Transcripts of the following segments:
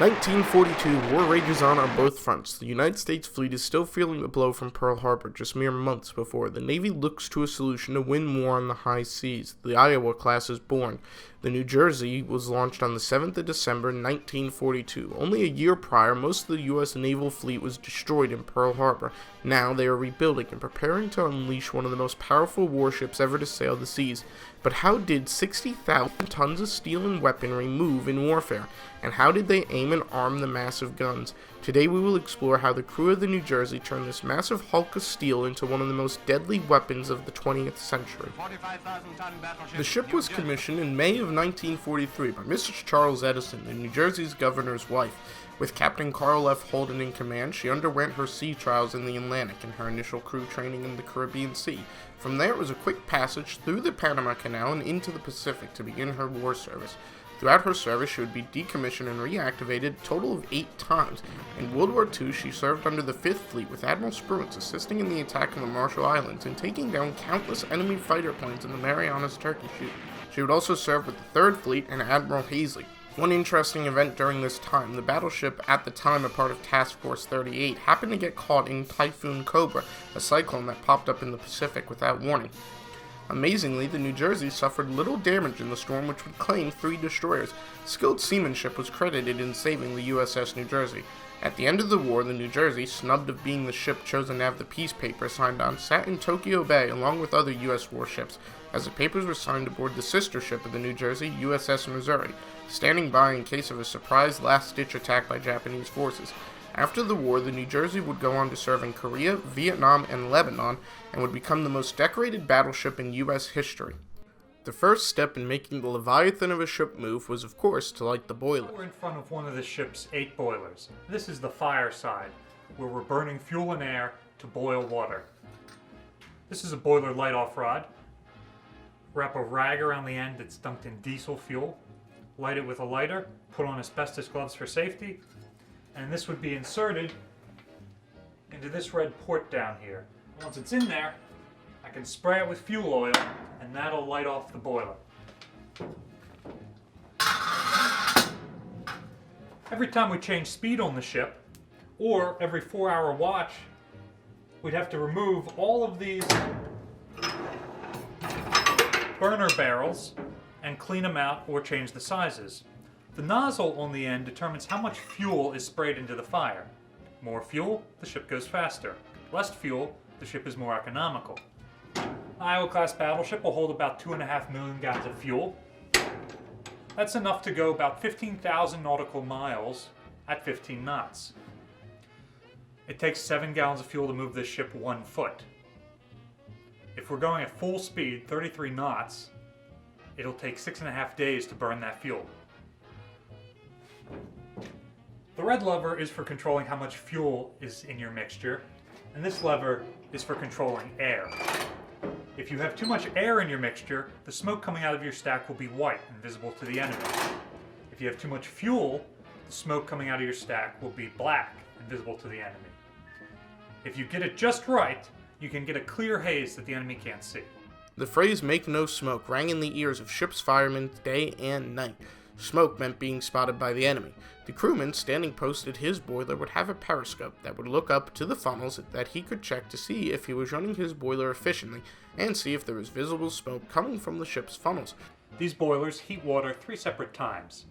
1942, war rages on both fronts. The United States fleet is still feeling the blow from Pearl Harbor just mere months before. The Navy looks to a solution to win more on the high seas. The Iowa class is born. The New Jersey was launched on the 7th of December, 1942. Only a year prior, most of the U.S. naval fleet was destroyed in Pearl Harbor. Now they are rebuilding and preparing to unleash one of the most powerful warships ever to sail the seas. But how did 60,000 tons of steel and weaponry move in warfare? And how did they aim and arm the massive guns? Today we will explore how the crew of the New Jersey turned this massive hulk of steel into one of the most deadly weapons of the 20th century. The ship was commissioned in May of 1943 by Mrs. Charles Edison, the New Jersey's governor's wife. With Captain Carl F. Holden in command, she underwent her sea trials in the Atlantic and her initial crew training in the Caribbean Sea. From there it was a quick passage through the Panama Canal and into the Pacific to begin her war service. Throughout her service, she would be decommissioned and reactivated a total of 8 times. In World War II, she served under the 5th Fleet with Admiral Spruance assisting in the attack on the Marshall Islands and taking down countless enemy fighter planes in the Marianas Turkey Shoot. She would also serve with the 3rd Fleet and Admiral Hazley. One interesting event during this time, the battleship, at the time a part of Task Force 38, happened to get caught in Typhoon Cobra, a cyclone that popped up in the Pacific without warning. Amazingly, the New Jersey suffered little damage in the storm, which would claim 3 destroyers. Skilled seamanship was credited in saving the USS New Jersey. At the end of the war, the New Jersey, snubbed of being the ship chosen to have the peace paper signed on, sat in Tokyo Bay along with other U.S. warships, as the papers were signed aboard the sister ship of the New Jersey, USS Missouri, standing by in case of a surprise last-ditch attack by Japanese forces. After the war, the New Jersey would go on to serve in Korea, Vietnam, and Lebanon, and would become the most decorated battleship in U.S. history. The first step in making the Leviathan of a ship move was, of course, to light the boiler. We're in front of one of the ship's 8 boilers. This is the fire side, where we're burning fuel and air to boil water. This is a boiler light-off rod. Wrap a rag around the end that's dunked in diesel fuel. Light it with a lighter, put on asbestos gloves for safety, and this would be inserted into this red port down here. Once it's in there, I can spray it with fuel oil, and that'll light off the boiler. Every time we change speed on the ship, or every 4-hour watch, we'd have to remove all of these burner barrels and clean them out or change the sizes. The nozzle on the end determines how much fuel is sprayed into the fire. More fuel, the ship goes faster. Less fuel, the ship is more economical. The Iowa-class battleship will hold about 2.5 million gallons of fuel. That's enough to go about 15,000 nautical miles at 15 knots. It takes 7 gallons of fuel to move this ship 1 foot. If we're going at full speed, 33 knots, it'll take 6.5 days to burn that fuel. The red lever is for controlling how much fuel is in your mixture, and this lever is for controlling air. If you have too much air in your mixture, the smoke coming out of your stack will be white and visible to the enemy. If you have too much fuel, the smoke coming out of your stack will be black and visible to the enemy. If you get it just right, you can get a clear haze that the enemy can't see. The phrase "make no smoke" rang in the ears of ship's firemen day and night. Smoke meant being spotted by the enemy. The crewman standing posted his boiler would have a periscope that would look up to the funnels that he could check to see if he was running his boiler efficiently and see if there was visible smoke coming from the ship's funnels. These boilers heat water 3 separate times.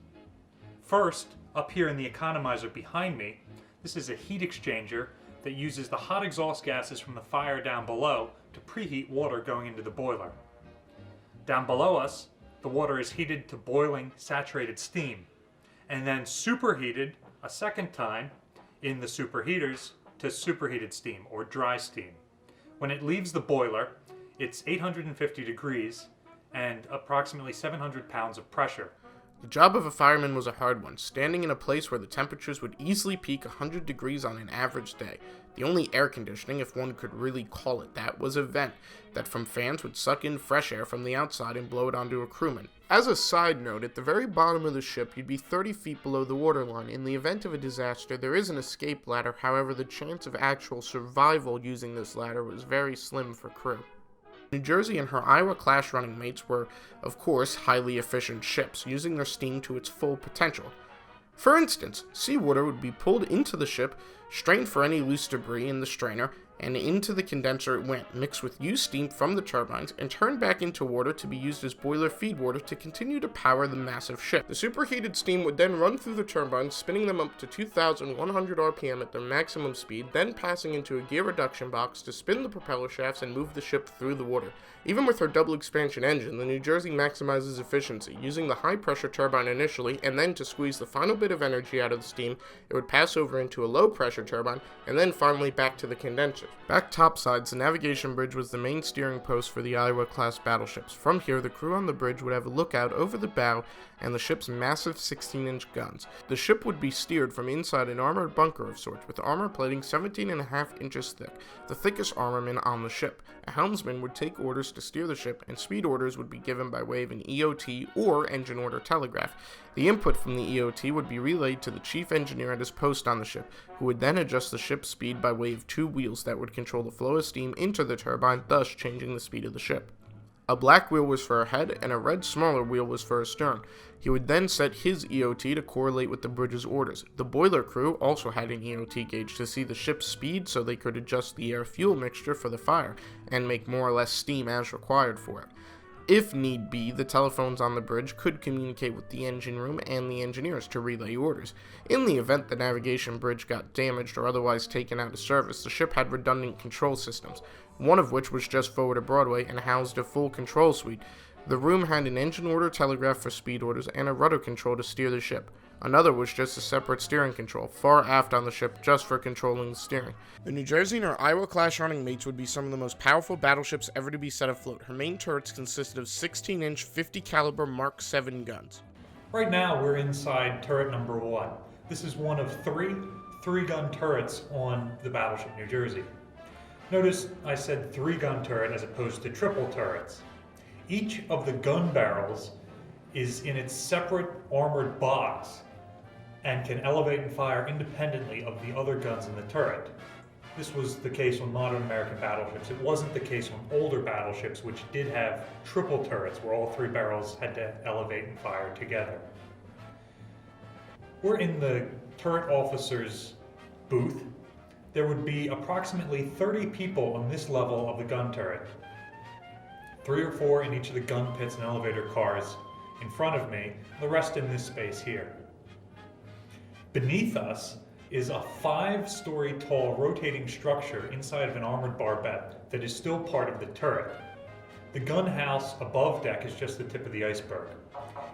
First, up here in the economizer behind me, this is a heat exchanger that uses the hot exhaust gases from the fire down below to preheat water going into the boiler. Down below us, the water is heated to boiling saturated steam, and then superheated a second time in the superheaters to superheated steam, or dry steam. When it leaves the boiler, it's 850 degrees and approximately 700 pounds of pressure. The job of a fireman was a hard one, standing in a place where the temperatures would easily peak 100 degrees on an average day. The only air conditioning, if one could really call it that, was a vent that from fans would suck in fresh air from the outside and blow it onto a crewman. As a side note, at the very bottom of the ship, you'd be 30 feet below the waterline. In the event of a disaster, there is an escape ladder, however, the chance of actual survival using this ladder was very slim for crew. New Jersey and her Iowa-class running mates were, of course, highly efficient ships, using their steam to its full potential. For instance, seawater would be pulled into the ship, strained for any loose debris in the strainer, and into the condenser it went, mixed with used steam from the turbines, and turned back into water to be used as boiler feed water to continue to power the massive ship. The superheated steam would then run through the turbines, spinning them up to 2,100 RPM at their maximum speed, then passing into a gear reduction box to spin the propeller shafts and move the ship through the water. Even with her double expansion engine, the New Jersey maximizes efficiency, using the high pressure turbine initially, and then to squeeze the final bit of energy out of the steam, it would pass over into a low pressure turbine, and then finally back to the condenser. Back topsides, the navigation bridge was the main steering post for the Iowa-class battleships. From here, the crew on the bridge would have a lookout over the bow and the ship's massive 16-inch guns. The ship would be steered from inside an armored bunker of sorts, with armor plating 17.5 inches thick, the thickest armament on the ship. A helmsman would take orders to steer the ship, and speed orders would be given by way of an EOT or engine order telegraph. The input from the EOT would be relayed to the chief engineer at his post on the ship, who would then adjust the ship's speed by way of two wheels that would control the flow of steam into the turbine, thus changing the speed of the ship. A black wheel was for a head, and a red smaller wheel was for a stern. He would then set his EOT to correlate with the bridge's orders. The boiler crew also had an EOT gauge to see the ship's speed so they could adjust the air-fuel mixture for the fire, and make more or less steam as required for it. If need be, the telephones on the bridge could communicate with the engine room and the engineers to relay orders. In the event the navigation bridge got damaged or otherwise taken out of service, the ship had redundant control systems, one of which was just forward of Broadway and housed a full control suite. The room had an engine order telegraph for speed orders and a rudder control to steer the ship. Another was just a separate steering control, far aft on the ship, just for controlling the steering. The New Jersey and her Iowa-class running mates would be some of the most powerful battleships ever to be set afloat. Her main turrets consisted of 16-inch 50 caliber Mark 7 guns. Right now we're inside turret number 1. This is one of three-gun turrets on the Battleship New Jersey. Notice I said 3-gun turret as opposed to triple turrets. Each of the gun barrels is in its separate armored box and can elevate and fire independently of the other guns in the turret. This was the case on modern American battleships. It wasn't the case on older battleships, which did have triple turrets where all 3 barrels had to elevate and fire together. We're in the turret officer's booth. There would be approximately 30 people on this level of the gun turret. 3 or 4 in each of the gun pits and elevator cars in front of me, the rest in this space here. Beneath us is a 5-story tall rotating structure inside of an armored barbette that is still part of the turret. The gun house above deck is just the tip of the iceberg.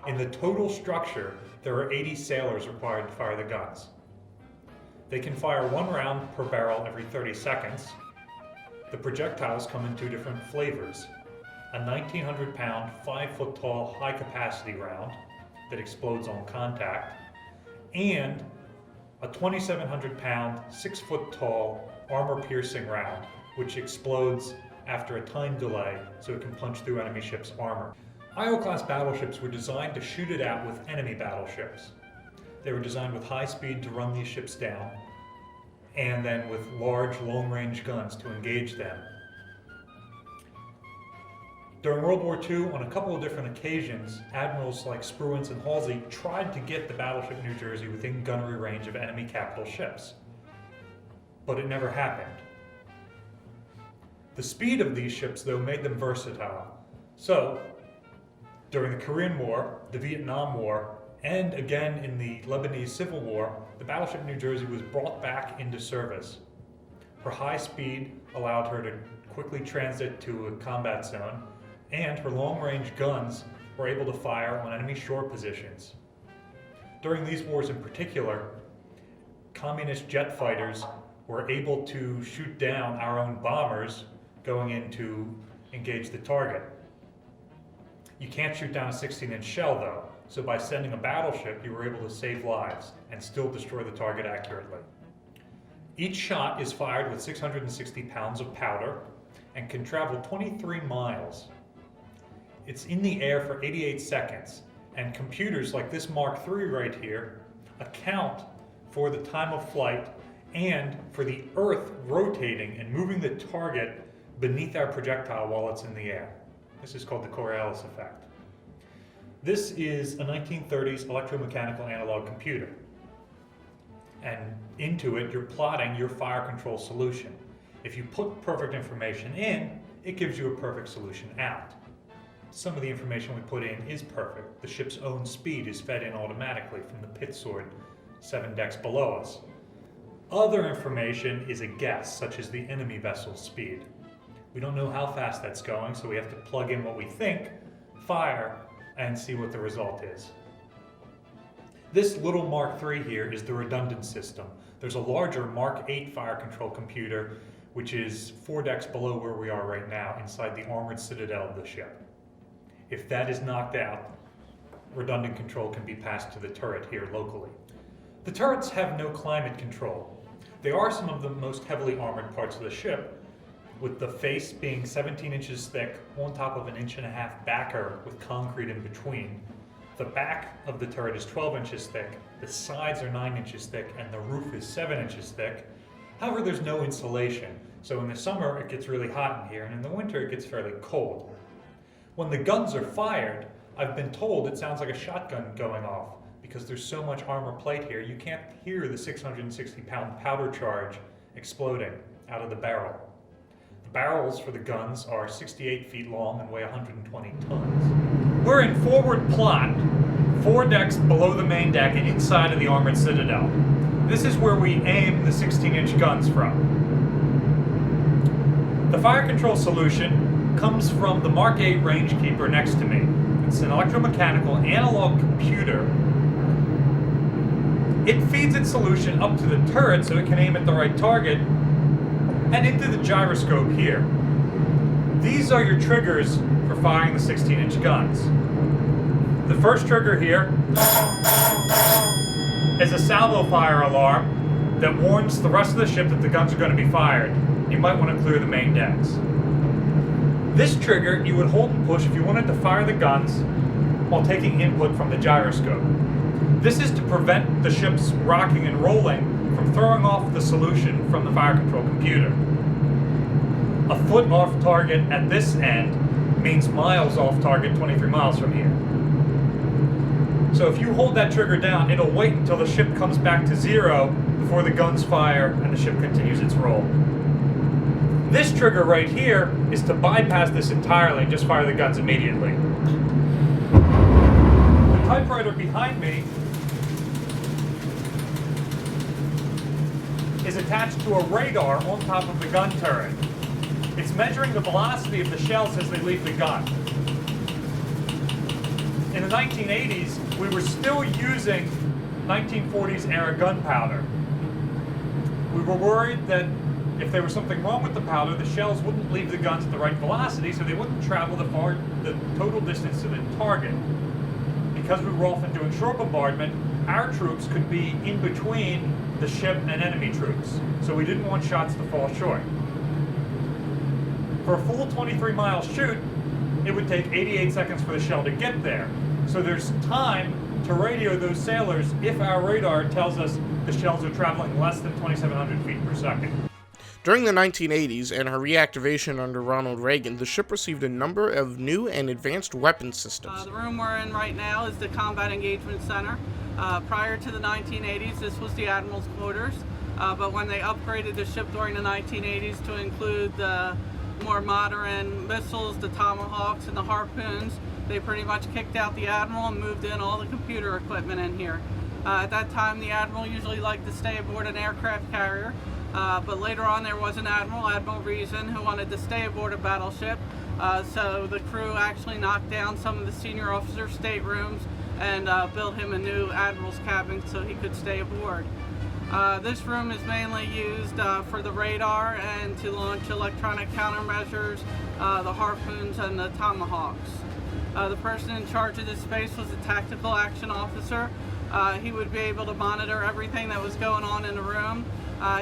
In the total structure, there are 80 sailors required to fire the guns. They can fire 1 round per barrel every 30 seconds. The projectiles come in 2 different flavors. A 1,900-pound, 5-foot-tall, high-capacity round that explodes on contact, and a 2,700-pound, 6-foot-tall, armor-piercing round, which explodes after a time delay so it can punch through enemy ships' armor. Iowa-class battleships were designed to shoot it out with enemy battleships. They were designed with high speed to run these ships down, and then with large, long-range guns to engage them. During World War II, on a couple of different occasions, admirals like Spruance and Halsey tried to get the Battleship New Jersey within gunnery range of enemy capital ships, but it never happened. The speed of these ships, though, made them versatile. So, during the Korean War, the Vietnam War, and again in the Lebanese Civil War, the Battleship New Jersey was brought back into service. Her high speed allowed her to quickly transit to a combat zone, and her long-range guns were able to fire on enemy shore positions. During these wars in particular, communist jet fighters were able to shoot down our own bombers going in to engage the target. You can't shoot down a 16-inch shell though, so by sending a battleship you were able to save lives and still destroy the target accurately. Each shot is fired with 660 pounds of powder and can travel 23 miles. It's in the air for 88 seconds, and computers like this Mark III right here account for the time of flight and for the Earth rotating and moving the target beneath our projectile while it's in the air. This is called the Coriolis effect. This is a 1930s electromechanical analog computer. And into it, you're plotting your fire control solution. If you put perfect information in, it gives you a perfect solution out. Some of the information we put in is perfect. The ship's own speed is fed in automatically from the pit sword 7 decks below us. Other information is a guess, such as the enemy vessel's speed. We don't know how fast that's going, so we have to plug in what we think, fire, and see what the result is. This little Mark III here is the redundant system. There's a larger Mark VIII fire control computer, which is 4 decks below where we are right now, inside the armored citadel of the ship. If that is knocked out, redundant control can be passed to the turret here locally. The turrets have no climate control. They are some of the most heavily armored parts of the ship, with the face being 17 inches thick on top of an 1.5 inch backer with concrete in between. The back of the turret is 12 inches thick, the sides are 9 inches thick, and the roof is 7 inches thick. However, there's no insulation, so in the summer it gets really hot in here, and in the winter it gets fairly cold. When the guns are fired, I've been told it sounds like a shotgun going off, because there's so much armor plate here, you can't hear the 660-pound powder charge exploding out of the barrel. The barrels for the guns are 68 feet long and weigh 120 tons. We're in forward plot, 4 decks below the main deck and inside of the armored citadel. This is where we aim the 16-inch guns from. The fire control solution comes from the Mark VIII rangekeeper next to me. It's an electromechanical analog computer. It feeds its solution up to the turret so it can aim at the right target, and into the gyroscope here. These are your triggers for firing the 16-inch guns. The first trigger here is a salvo fire alarm that warns the rest of the ship that the guns are going to be fired. You might want to clear the main decks. This trigger you would hold and push if you wanted to fire the guns while taking input from the gyroscope. This is to prevent the ships rocking and rolling from throwing off the solution from the fire control computer. A foot off target at this end means miles off target 23 miles from here. So if you hold that trigger down, it'll wait until the ship comes back to 0 before the guns fire and the ship continues its roll. This trigger right here is to bypass this entirely and just fire the guns immediately. The typewriter behind me is attached to a radar on top of the gun turret. It's measuring the velocity of the shells as they leave the gun. In the 1980s, we were still using 1940s era gunpowder. We were worried that if there was something wrong with the powder, the shells wouldn't leave the guns at the right velocity, so they wouldn't travel the total distance to the target. Because we were often doing shore bombardment, our troops could be in between the ship and enemy troops, so we didn't want shots to fall short. For a full 23-mile shoot, it would take 88 seconds for the shell to get there. So there's time to radio those sailors if our radar tells us the shells are traveling less than 2,700 feet per second. During the 1980s and her reactivation under Ronald Reagan, the ship received a number of new and advanced weapon systems. The room we're in right now is the Combat Engagement Center. Prior to the 1980s, this was the Admiral's quarters, but when they upgraded the ship during the 1980s to include the more modern missiles, the Tomahawks and the Harpoons, they pretty much kicked out the Admiral and moved in all the computer equipment in here. At that time, the Admiral usually liked to stay aboard an aircraft carrier. But later on there was an Admiral Reason, who wanted to stay aboard a battleship. So the crew actually knocked down some of the senior officers' staterooms and built him a new Admiral's cabin so he could stay aboard. This room is mainly used for the radar and to launch electronic countermeasures, the Harpoons and the Tomahawks. The person in charge of this space was a tactical action officer. He would be able to monitor everything that was going on in the room.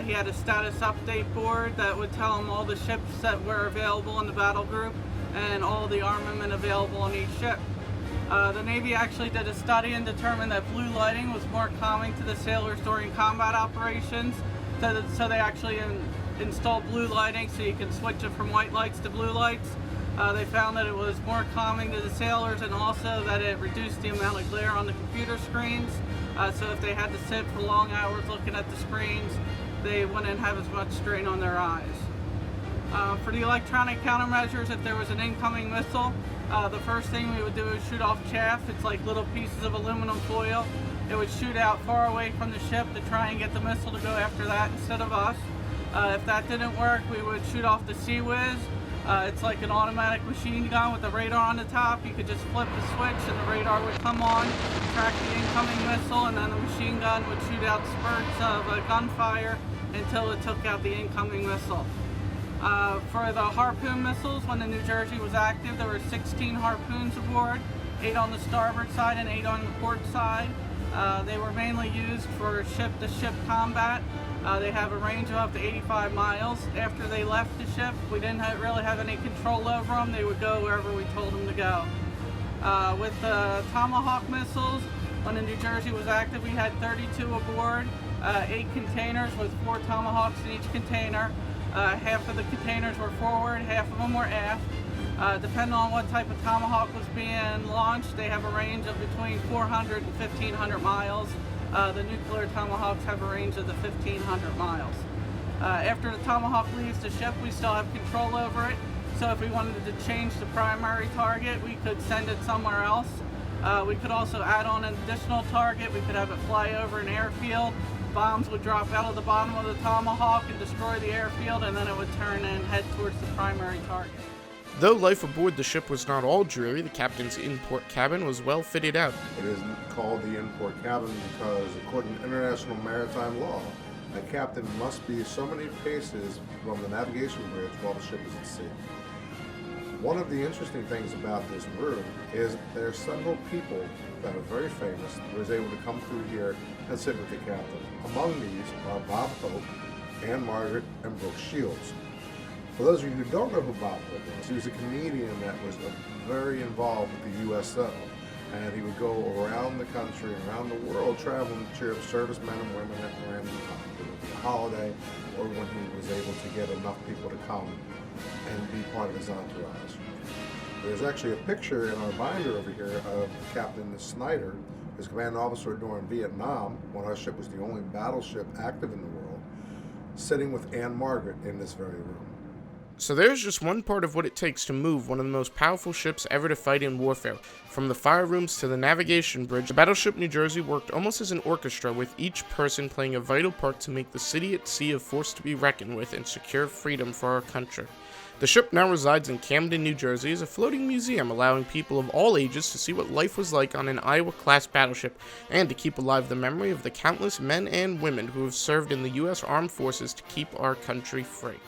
He had a status update board that would tell him all the ships that were available in the battle group and all the armament available on each ship. The Navy actually did a study and determined that blue lighting was more calming to the sailors during combat operations, so they actually installed blue lighting so you can switch it from white lights to blue lights. They found that it was more calming to the sailors, and also that it reduced the amount of glare on the computer screens. So if they had to sit for long hours looking at the screens, they wouldn't have as much strain on their eyes. For the electronic countermeasures, if there was an incoming missile, the first thing we would do is shoot off chaff. It's like little pieces of aluminum foil. It would shoot out far away from the ship to try and get the missile to go after that instead of us. If that didn't work, we would shoot off the Sea Whiz. It's like an automatic machine gun with a radar on the top. You could just flip the switch and the radar would come on, track the incoming missile, and then the machine gun would shoot out spurts of gunfire until it took out the incoming missile. For the harpoon missiles, when the New Jersey was active, there were 16 harpoons aboard, 8 on the starboard side and 8 on the port side. They were mainly used for ship-to-ship combat. They have a range of up to 85 miles. After they left the ship, we didn't really have any control over them. They would go wherever we told them to go. With the Tomahawk missiles, when the New Jersey was active, we had 32 aboard, 8 containers with 4 Tomahawks in each container. Half of the containers were forward, half of them were aft. Depending on what type of Tomahawk was being launched, they have a range of between 400 and 1,500 miles. The nuclear Tomahawks have a range of the 1,500 miles. After the Tomahawk leaves the ship, we still have control over it. So if we wanted to change the primary target, we could send it somewhere else. We could also add on an additional target. We could have it fly over an airfield. Bombs would drop out of the bottom of the Tomahawk and destroy the airfield, and then it would turn and head towards the primary target. Though life aboard the ship was not all dreary, the captain's in-port cabin was well fitted out. It is called the in-port cabin because, according to international maritime law, a captain must be so many paces from the navigation bridge while the ship is at sea. One of the interesting things about this room is there are several people that are very famous who was able to come through here and sit with the captain. Among these are Bob Hope, Anne Margaret, and Brooke Shields. For those of you who don't know who Bob Hope was, he was a comedian that was very involved with the USO, and he would go around the country, around the world, traveling to cheer up servicemen and women at random times, whether it be a holiday or when he was able to get enough people to come and be part of his entourage. There's actually a picture in our binder over here of Captain Snyder, who was commanding officer during Vietnam, when our ship was the only battleship active in the world, sitting with Anne Margaret in this very room. So there's just one part of what it takes to move one of the most powerful ships ever to fight in warfare. From the fire rooms to the navigation bridge, the Battleship New Jersey worked almost as an orchestra, with each person playing a vital part to make the city at sea a force to be reckoned with and secure freedom for our country. The ship now resides in Camden, New Jersey, as a floating museum, allowing people of all ages to see what life was like on an Iowa-class battleship, and to keep alive the memory of the countless men and women who have served in the U.S. Armed Forces to keep our country free.